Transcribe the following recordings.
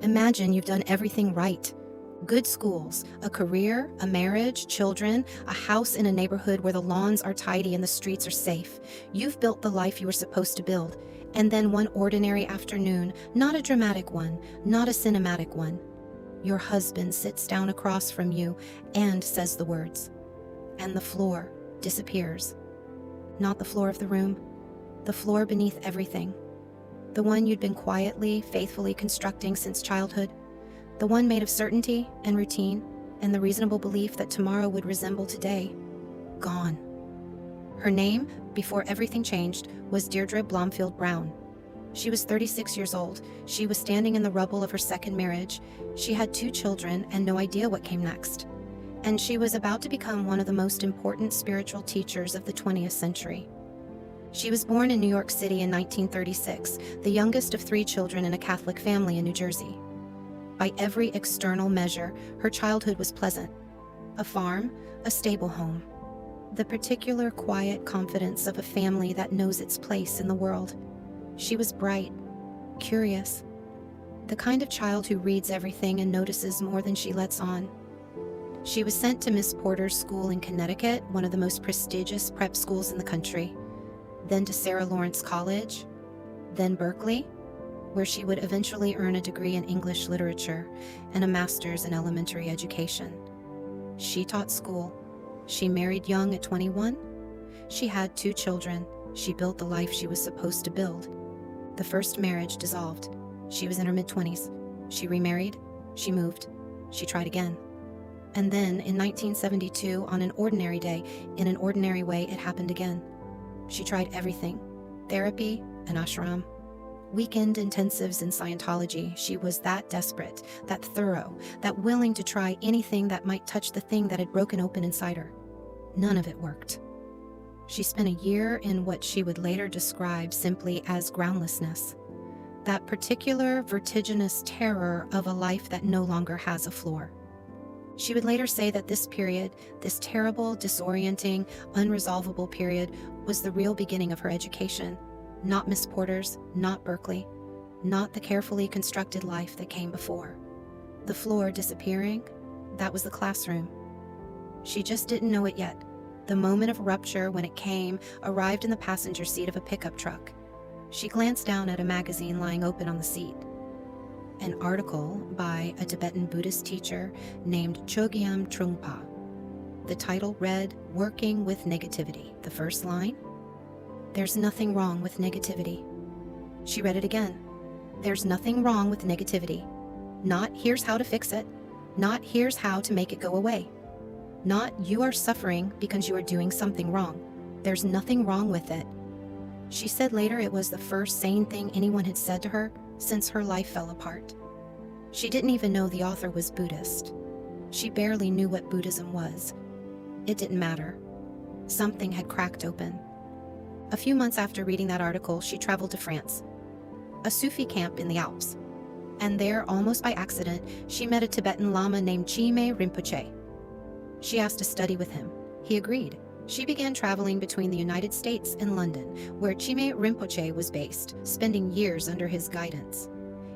Imagine you've done everything right. Good schools, a career, a marriage, children, a house in a neighborhood where the lawns are tidy and the streets are safe. You've built the life you were supposed to build. And then one ordinary afternoon, not a dramatic one, not a cinematic one, your husband sits down across from you and says the words. And the floor disappears. Not the floor of the room, the floor beneath everything. The one you'd been quietly, faithfully constructing since childhood. The one made of certainty and routine and the reasonable belief that tomorrow would resemble today. Gone. Her name, before everything changed, was Deirdre Blomfield-Brown. She was 36 years old. She was standing in the rubble of her second marriage. She had 2 children and no idea what came next. And she was about to become one of the most important spiritual teachers of the 20th century. She was born in New York City in 1936, the youngest of 3 children in a Catholic family in New Jersey. By every external measure, her childhood was pleasant. A farm, a stable home. The particular quiet confidence of a family that knows its place in the world. She was bright, curious, the kind of child who reads everything and notices more than she lets on. She was sent to Miss Porter's school in Connecticut, one of the most prestigious prep schools in the country, then to Sarah Lawrence College, then Berkeley, where she would eventually earn a degree in English literature and a master's in elementary education. She taught school. She married young at 21. She had 2 children. She built the life she was supposed to build. The first marriage dissolved. She was in her mid-20s. She remarried. She moved. She tried again. And then, in 1972, on an ordinary day, in an ordinary way, it happened again. She tried everything. Therapy, an ashram, weekend intensives in Scientology. She was that desperate, that thorough, that willing to try anything that might touch the thing that had broken open inside her. None of it worked. She spent a year in what she would later describe simply as groundlessness, that particular vertiginous terror of a life that no longer has a floor. She would later say that this period, this terrible, disorienting, unresolvable period, was the real beginning of her education, not Miss Porter's, not Berkeley, not the carefully constructed life that came before. The floor disappearing, that was the classroom. She just didn't know it yet. The moment of rupture, when it came, arrived in the passenger seat of a pickup truck. She glanced down at a magazine lying open on the seat. An article by a Tibetan Buddhist teacher named Chogyam Trungpa. The title read, "Working with Negativity." The first line, "There's nothing wrong with negativity." She read it again. "There's nothing wrong with negativity. Not here's how to fix it. Not here's how to make it go away. Not you are suffering because you are doing something wrong. There's nothing wrong with it." She said later it was the first sane thing anyone had said to her since her life fell apart. She didn't even know the author was Buddhist. She barely knew what Buddhism was. It didn't matter. Something had cracked open. A few months after reading that article, she traveled to France, a Sufi camp in the Alps. And there, almost by accident, she met a Tibetan Lama named Chime Rinpoche. She asked to study with him. He agreed. She began traveling between the United States and London, where Chime Rinpoche was based, spending years under his guidance.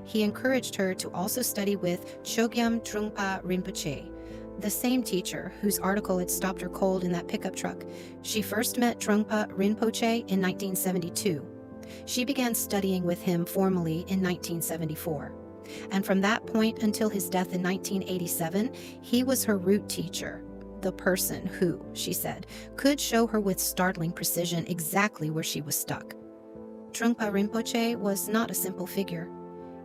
He encouraged her to also study with Chogyam Trungpa Rinpoche, the same teacher whose article had stopped her cold in that pickup truck. She first met Trungpa Rinpoche in 1972. She began studying with him formally in 1974. And from that point until his death in 1987, he was her root teacher. The person who, she said, could show her with startling precision exactly where she was stuck. Trungpa Rinpoche was not a simple figure.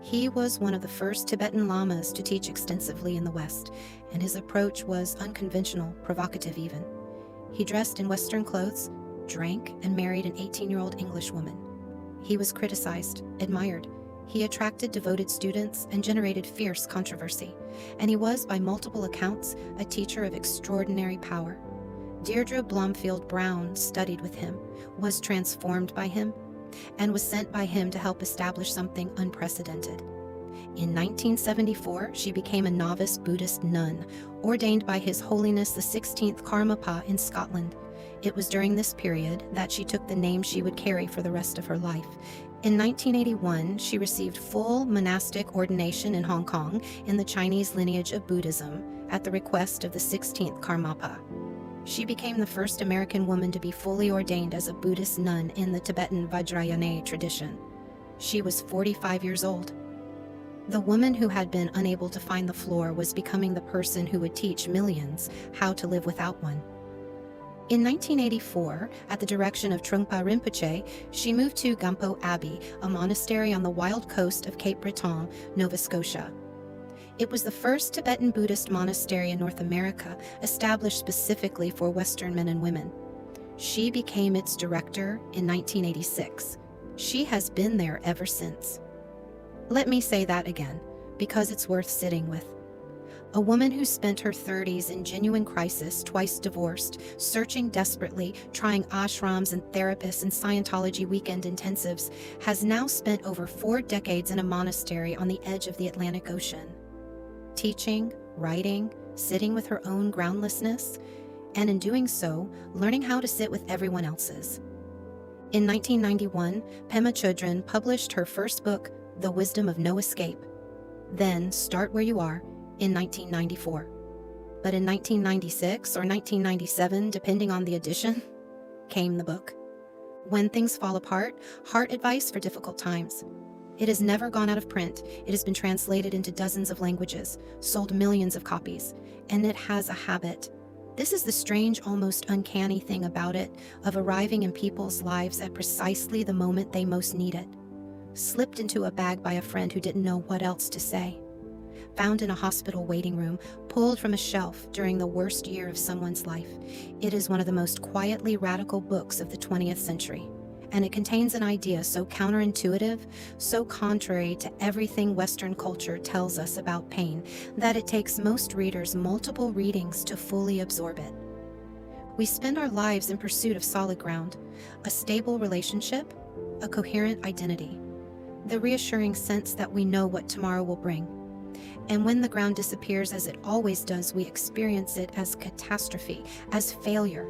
He was one of the first Tibetan lamas to teach extensively in the West, and his approach was unconventional, provocative even. He dressed in Western clothes, drank, and married an 18-year-old English woman. He was criticized, admired. He attracted devoted students and generated fierce controversy, and he was, by multiple accounts, a teacher of extraordinary power. Deirdre Blomfield-Brown studied with him, was transformed by him, and was sent by him to help establish something unprecedented. In 1974, she became a novice Buddhist nun, ordained by His Holiness the 16th Karmapa in Scotland. It was during this period that she took the name she would carry for the rest of her life, In 1981, she received full monastic ordination in Hong Kong in the Chinese lineage of Buddhism at the request of the 16th Karmapa. She became the first American woman to be fully ordained as a Buddhist nun in the Tibetan Vajrayana tradition. She was 45 years old. The woman who had been unable to find the floor was becoming the person who would teach millions how to live without one. In 1984, at the direction of Trungpa Rinpoche, she moved to Gampo Abbey, a monastery on the wild coast of Cape Breton, Nova Scotia. It was the first Tibetan Buddhist monastery in North America, established specifically for Western men and women. She became its director in 1986. She has been there ever since. Let me say that again, because it's worth sitting with. A woman who spent her 30s in genuine crisis, twice divorced, searching desperately, trying ashrams and therapists and Scientology weekend intensives, has now spent over 4 decades in a monastery on the edge of the Atlantic Ocean. Teaching, writing, sitting with her own groundlessness, and in doing so, learning how to sit with everyone else's. In 1991, Pema Chödrön published her first book, The Wisdom of No Escape. Then, Start Where You Are, in 1994. But in 1996 or 1997, depending on the edition, came the book. When Things Fall Apart, Heart Advice for Difficult Times. It has never gone out of print. It has been translated into dozens of languages, sold millions of copies, and it has a habit. This is the strange, almost uncanny thing about it, of arriving in people's lives at precisely the moment they most need it. Slipped into a bag by a friend who didn't know what else to say. Found in a hospital waiting room, pulled from a shelf during the worst year of someone's life. It is one of the most quietly radical books of the 20th century. And it contains an idea so counterintuitive, so contrary to everything Western culture tells us about pain, that it takes most readers multiple readings to fully absorb it. We spend our lives in pursuit of solid ground, a stable relationship, a coherent identity, the reassuring sense that we know what tomorrow will bring. And when the ground disappears, as it always does, we experience it as catastrophe, as failure,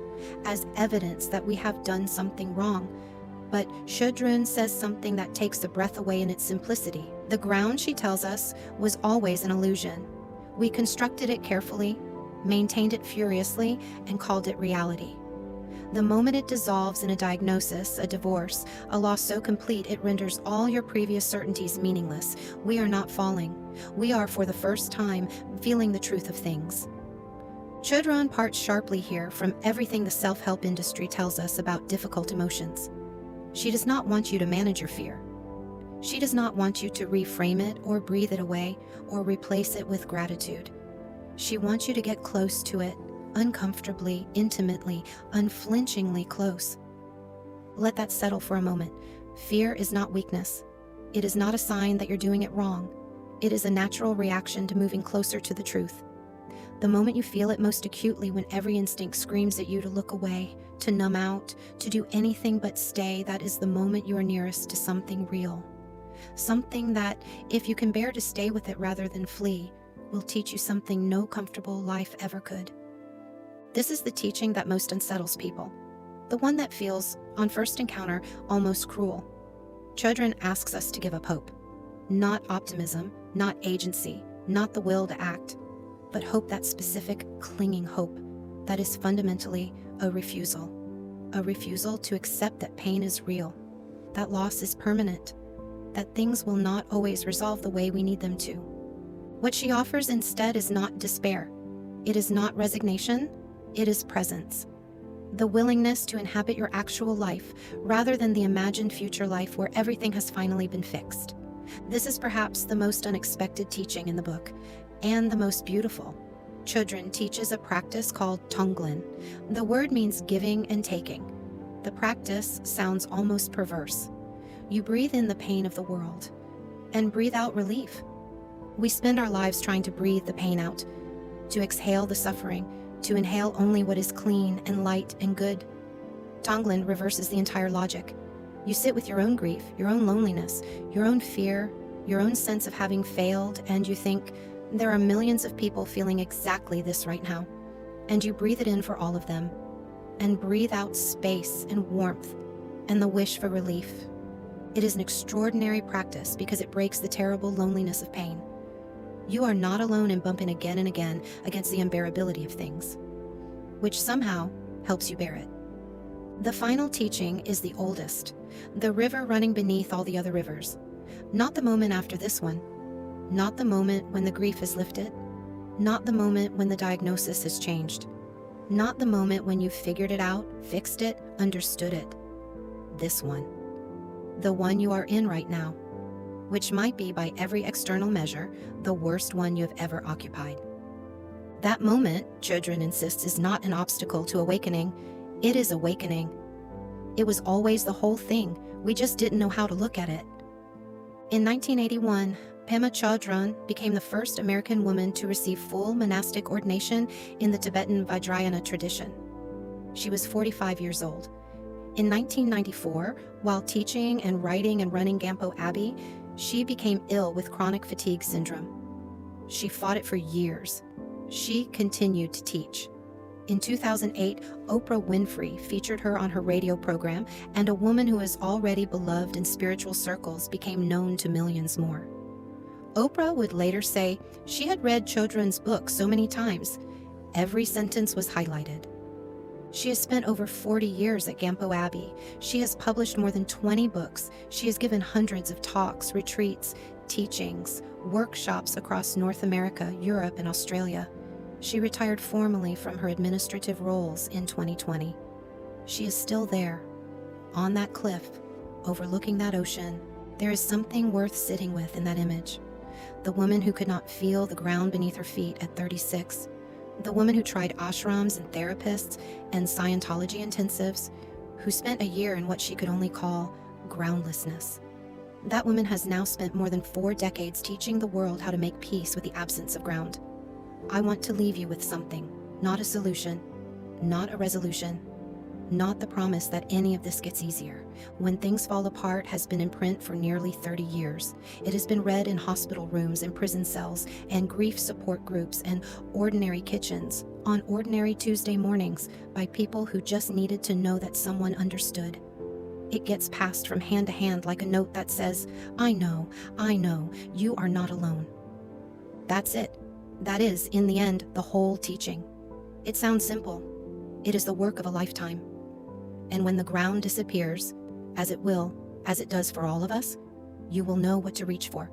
as evidence that we have done something wrong. But Chödrön says something that takes the breath away in its simplicity. The ground, she tells us, was always an illusion. We constructed it carefully, maintained it furiously, and called it reality. The moment it dissolves in a diagnosis, a divorce, a loss so complete it renders all your previous certainties meaningless, we are not falling. We are, for the first time, feeling the truth of things. Chödrön parts sharply here from everything the self-help industry tells us about difficult emotions. She does not want you to manage your fear. She does not want you to reframe it or breathe it away or replace it with gratitude. She wants you to get close to it, uncomfortably, intimately, unflinchingly close. Let that settle for a moment. Fear is not weakness. It is not a sign that you're doing it wrong. It is a natural reaction to moving closer to the truth. The moment you feel it most acutely, when every instinct screams at you to look away, to numb out, to do anything but stay, that is the moment you are nearest to something real. Something that, if you can bear to stay with it rather than flee, will teach you something no comfortable life ever could. This is the teaching that most unsettles people, the one that feels, on first encounter, almost cruel. Chödrön asks us to give up hope. Not optimism, not agency, not the will to act, but hope, that specific, clinging hope that is fundamentally a refusal to accept that pain is real, that loss is permanent, that things will not always resolve the way we need them to. What she offers instead is not despair. It is not resignation. It is presence. The willingness to inhabit your actual life rather than the imagined future life where everything has finally been fixed. This is perhaps the most unexpected teaching in the book, and the most beautiful. Chödrön teaches a practice called Tonglen. The word means giving and taking. The practice sounds almost perverse. You breathe in the pain of the world and breathe out relief. We spend our lives trying to breathe the pain out, to exhale the suffering, to inhale only what is clean and light and good. Tonglen reverses the entire logic. You sit with your own grief, your own loneliness, your own fear, your own sense of having failed, and you think, there are millions of people feeling exactly this right now. And you breathe it in for all of them, and breathe out space and warmth and the wish for relief. It is an extraordinary practice because it breaks the terrible loneliness of pain. You are not alone in bumping again and again against the unbearability of things, which somehow helps you bear it. The final teaching is the oldest, the river running beneath all the other rivers. Not the moment after this one, not the moment when the grief is lifted, not the moment when the diagnosis has changed, not the moment when you figured it out, fixed it, understood it. This one, the one you are in right now, which might be by every external measure, the worst one you have ever occupied. That moment, Chödrön insists, is not an obstacle to awakening, it is awakening. It was always the whole thing, we just didn't know how to look at it. In 1981, Pema Chödrön became the first American woman to receive full monastic ordination in the Tibetan Vajrayana tradition. She was 45 years old. In 1994, while teaching and writing and running Gampo Abbey, she became ill with chronic fatigue syndrome. She fought it for years. She continued to teach. In 2008, Oprah Winfrey featured her on her radio program, and a woman who is already beloved in spiritual circles became known to millions more. Oprah would later say she had read Chödrön's book so many times, every sentence was highlighted. She has spent over 40 years at Gampo Abbey. She has published more than 20 books. She has given hundreds of talks, retreats, teachings, workshops across North America, Europe, and Australia. She retired formally from her administrative roles in 2020. She is still there, on that cliff, overlooking that ocean. There is something worth sitting with in that image. The woman who could not feel the ground beneath her feet at 36. The woman who tried ashrams and therapists and Scientology intensives, who spent a year in what she could only call groundlessness. That woman has now spent more than 4 decades teaching the world how to make peace with the absence of ground. I want to leave you with something, not a solution, not a resolution, not the promise that any of this gets easier. When Things Fall Apart has been in print for nearly 30 years. It has been read in hospital rooms and prison cells and grief support groups and ordinary kitchens on ordinary Tuesday mornings by people who just needed to know that someone understood. It gets passed from hand to hand like a note that says, I know, you are not alone. That's it. That is, in the end, the whole teaching. It sounds simple. It is the work of a lifetime. And when the ground disappears, as it will, as it does for all of us, you will know what to reach for.